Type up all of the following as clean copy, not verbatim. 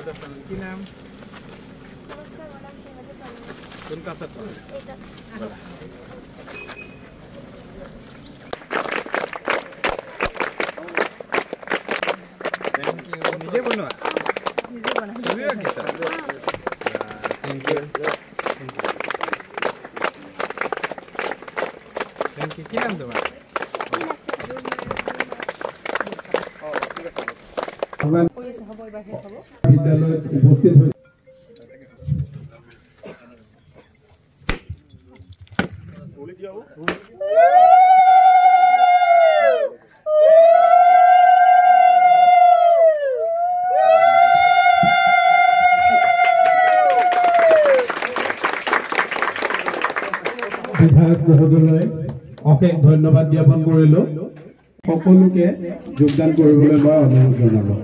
কি নাম কোন ক্লাছত পঢ়ে নিজে বনোৱা থ্যাংক ইউ কি নাম তোমাৰ বিদ্যালয়ত উপস্থিত হৈছে বিধায়ক মহোদয়লৈ অশেষ ধন্যবাদ জ্ঞাপন কৰিলো সকলোকে যোগদান কৰিবলৈ মই অনুৰোধ জনালো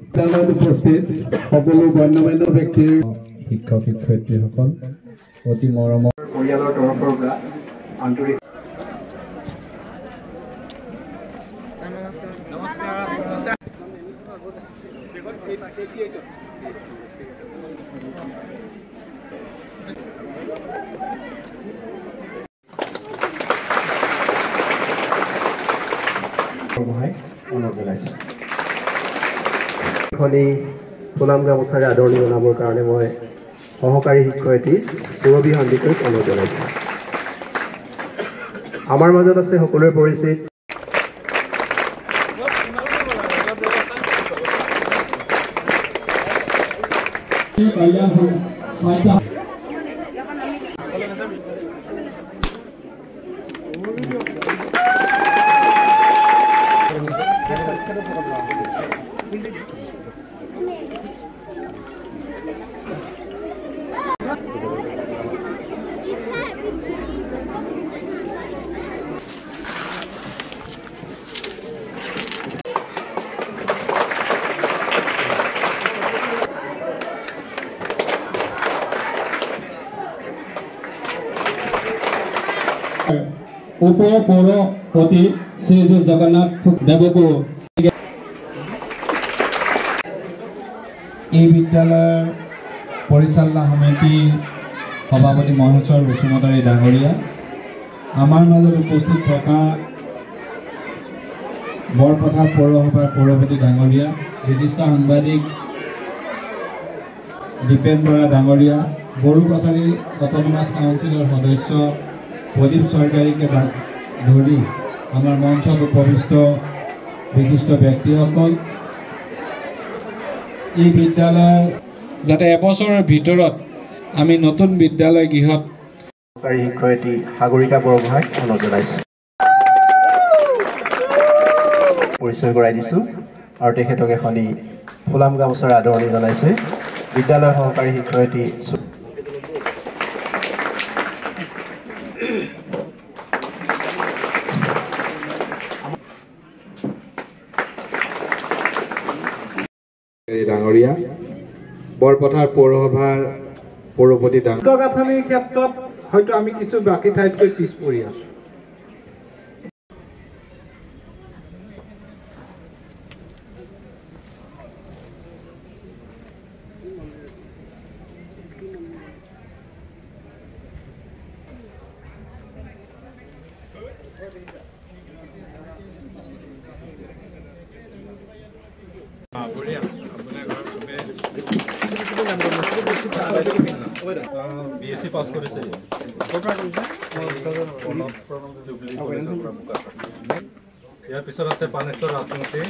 বিদ্যালয়ত উপস্থিত সকলো গণ্যমান্য ব্যক্তিৰ শিক্ষক শিক্ষয়িত্ৰীসকল অতি মৰমৰ পৰিয়ালৰ তৰফৰ পৰা আন্তৰিক ফুলাম গামোচাৰে আদৰণি জনাবৰ কাৰণে মই সহকাৰী শিক্ষয়িত্ৰী সুৰভি সন্দিকক অনুৰোধ জনাইছোঁ আমাৰ মাজত আছে সকলোৰে পৰিচিত उप पौरपति श्री जगन्नाथ देवको विद्यालय परिचालना समिति सभापति महेश्वर बसुमतारी डांगरिया आमार मजत उपस्थित थका बरपथा पौरसभार पौरपति डांगरिया विशिष्ट साংবাদিক दीपेन बरा डांगरिया बरुकछारी अटोनमास काउन्सिলৰ सदस्य प्रदीप सरकारीके धरि आमार मंचत उपविष्ट विशिष्ट व्यक्तिসকল এই বিদ্যালয় যাতে এবছৰৰ ভিতৰত আমি নতুন বিদ্যালয় গৃহত সহকাৰী শিক্ষয়িত্ৰী সাগৰিকা বৰগোহাঁইক অনুৰোধ জনাইছোঁ পৰিচয় কৰাই দিছোঁ আৰু তেখেতক এখনি ফুলাম গামোচাৰে আদৰণি জনাইছে বিদ্যালয় সহকাৰী শিক্ষয়িত্ৰী ডাঙৰীয়া বৰপথাৰ পৌৰসভাৰ পৌৰপতি গাঁথনিৰ ক্ষেত্ৰত হয়তো আমি কিছু বাকী ঠাইতকৈ পিছ পৰি আছো BSc পাস কৰেছে ইয়াৰ পিছত আছে পানেশ্বৰ ৰাজমূৰ্তি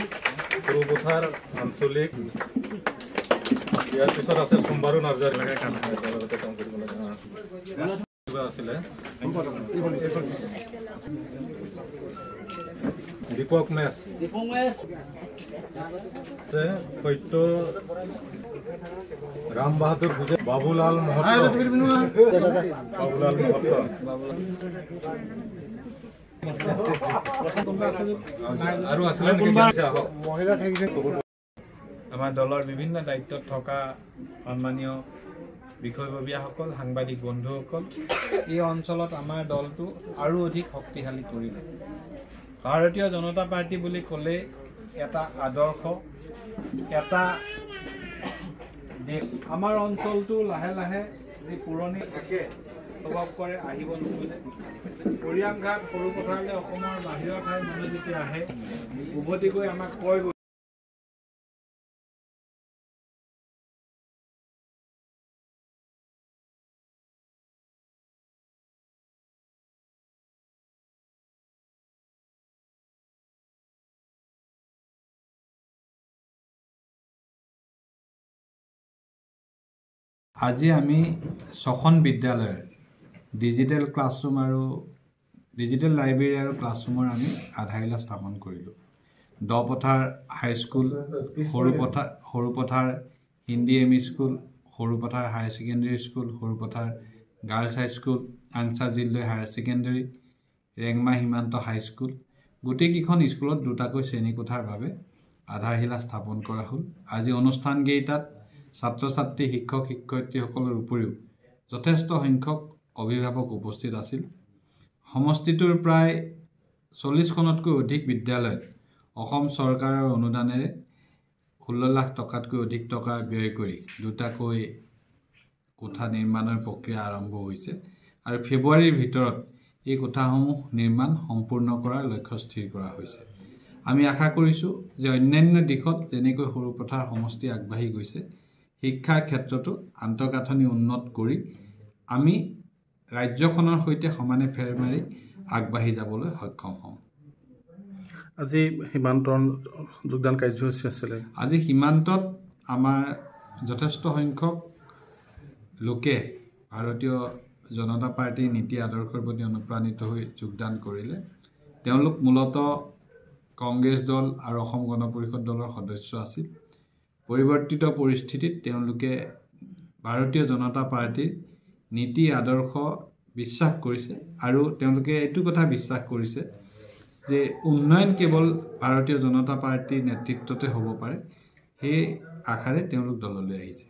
পূৰ্বপথাৰ আঞ্চলিক ইয়াৰ পিছত আছে সোমবাৰু নাৰ্জাৰী আছিলে দীপক মেছ সত্য राम बहादुर गुजर बाबूलाल महतो बाबूलाल महतो আৰু আসলে মহিলা থাকিছে আমাৰ দলৰ বিভিন্ন দায়িত্বত থকা সন্মানীয় বিষয়ববীয়াসকল সাংবাদিক বন্ধুসকল এই অঞ্চলত আমাৰ দলটো আৰু অধিক শক্তিশালী কৰিলে ভাৰতীয় জনতা পাৰ্টি বুলি ক'লে এটা আদৰ্শ, এটা দেশ। আমাৰ অঞ্চলটো লাহে লাহে যি পুৰণি থাকে স্বভাৱ কৰে আহিব নোখোজে। কৰিয়ামঘাট সৰু পথাৰলৈ অসমৰ বাহিৰৰ ঠাইৰ মানুহ যেতিয়া আহে উভতি গৈ আমাক কয় আজি আমি 6খন বিদ্যালয়ৰ ডিজিটেল ক্লাছৰুম আৰু ডিজিটেল লাইব্ৰেৰী আৰু ক্লাছৰুমৰ আমি আধাৰশিলা স্থাপন কৰিলোঁ। Dapathar high school, Sarupathar Hindi M E. School, Sarupathar higher secondary school, Sarupathar girls high school, আংছা জিল্লৈ higher secondary, Rengma Simanta high school, গোটেইকেইখন স্কুলত দুটাকৈ শ্ৰেণীকোঠাৰ বাবে আধাৰশিলা স্থাপন কৰা হ'ল। আজি অনুষ্ঠানকেইটাত ছাত্ৰ ছাত্ৰী, শিক্ষক শিক্ষয়িত্ৰীসকলৰ উপৰিও যথেষ্ট সংখ্যক অভিভাৱক উপস্থিত আছিল। সমষ্টিটোৰ প্ৰায় 40খনতকৈ অধিক বিদ্যালয়ত অসম চৰকাৰৰ অনুদানেৰে 16 লাখ টকাতকৈ অধিক টকা ব্যয় কৰি দুটাকৈ কোঠা নিৰ্মাণৰ প্ৰক্ৰিয়া আৰম্ভ হৈছে আৰু ফেব্ৰুৱাৰীৰ ভিতৰত এই কোঠাসমূহ নিৰ্মাণ সম্পূৰ্ণ কৰাৰ লক্ষ্য স্থিৰ কৰা হৈছে। আমি আশা কৰিছোঁ যে অন্যান্য দিশত যেনেকৈ সৰুপথাৰ সমষ্টি আগবাঢ়ি গৈছে, শিক্ষাৰ ক্ষেত্ৰতো আন্তঃগাঁথনি উন্নত কৰি আমি ৰাজ্যখনৰ সৈতে সমানে ফেৰ মাৰি আগবাঢ়ি যাবলৈ সক্ষম হ'ম। আজি সীমান্তৰ যোগদান কাৰ্যসূচী আছিলে। আজি সীমান্তত আমাৰ যথেষ্ট সংখ্যক লোকে ভাৰতীয় জনতা পাৰ্টীৰ নীতি আদৰ্শৰ প্ৰতি অনুপ্ৰাণিত হৈ যোগদান কৰিলে। তেওঁলোক মূলতঃ কংগ্ৰেছ দল আৰু অসম গণ পৰিষদ দলৰ সদস্য আছিল। পৰিৱৰ্তিত পৰিস্থিতিত তেওঁলোকে ভাৰতীয় জনতা পাৰ্টীৰ নীতি আদৰ্শ বিশ্বাস কৰিছে আৰু তেওঁলোকে এইটো কথা বিশ্বাস কৰিছে যে উন্নয়ন কেৱল ভাৰতীয় জনতা পাৰ্টীৰ নেতৃত্বতে হ'ব পাৰে। সেই আশাৰে তেওঁলোক দললৈ আহিছে।